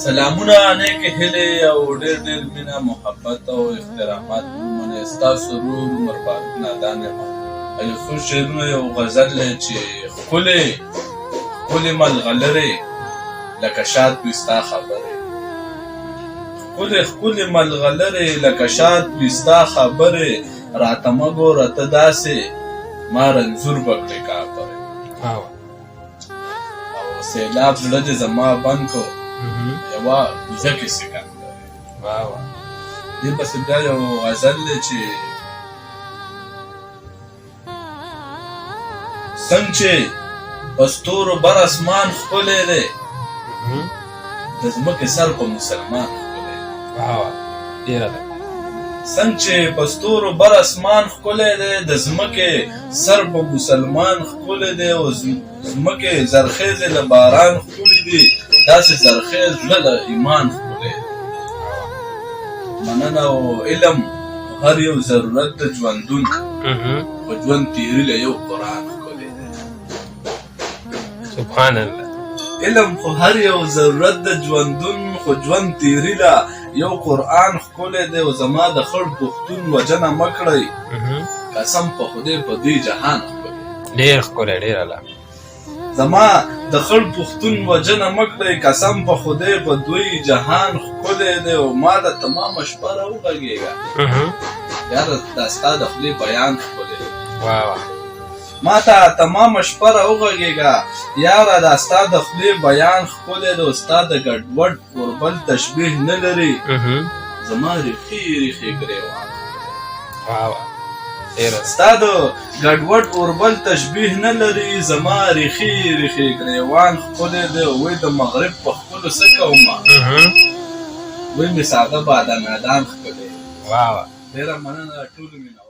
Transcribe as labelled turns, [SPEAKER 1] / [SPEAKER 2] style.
[SPEAKER 1] سلامونه نیکې هیلې او ډېر ډېر مینه محبت او احترامات ومنئ ستاسو ورور عمر فاروق نادان یم. یو څو شعرونه یو غزل دی چې ښکلې ملغلرې لکه شاد وي ستا خبرې، ښکلې ملغلرې لکه شاد وي ستا خبرې، راته مه ګوره ته داسې ما رنځور به کړې کافرې. او سیلاب زړه دې زما بند کړو یوه کوزه کې سکندرې. دې پسې بیا یو غزل دی چې څنګه چې په ستورو بر اسمان ښکلی دی د ځمکې سر په مسلمان ښکلی دی. څنګه چې په ستورو بر اسمان ښکلی دی د ځمکې سر په مسلمان ښکلی دی، او ځمکې زرخیزې له باران ښکلي دي داسې زرخیز زړه له ایمان ښکلی دی. مننه او علم هر یو ضرورت د ژوندون، په ژوند تېري له یو قرآن ښکلی دی.
[SPEAKER 2] سبحان الله.
[SPEAKER 1] علم خو هر یو ضرورت د ژوندون، خو ژوند تېري له یو قرآن ښکلی دی. او زما د خړ پښتون وجنه مه کړئ قسم په خدای په دې جهان ښکلی.
[SPEAKER 2] ډېر ښکلی، ډېر الله.
[SPEAKER 1] زما د خړ پښتون وجنه مه کړئ قسم په خدای په دوی جهان ښکلی دی. او ما د تمامه شپه راوغږېږه یاره دا ستا د خولې بیان ښکلی دی. ما ته تمامه شپه راوغږېږه یاره دا ستا د خولې بیان ښکلی دی. او ستا د ګډوډ اوربل تشبیه نه لري زما ریښې ریښې ګریوان. ستا د ګډوډ اوربل تشبیه نه لري زما ریښې ریښې ګریوان ښکلی دی. وی د مغرب په ښکلو څه کومه وی مې ساده باده میدان ښکلی.
[SPEAKER 2] واو،
[SPEAKER 1] ډېره مننه ټولو مینه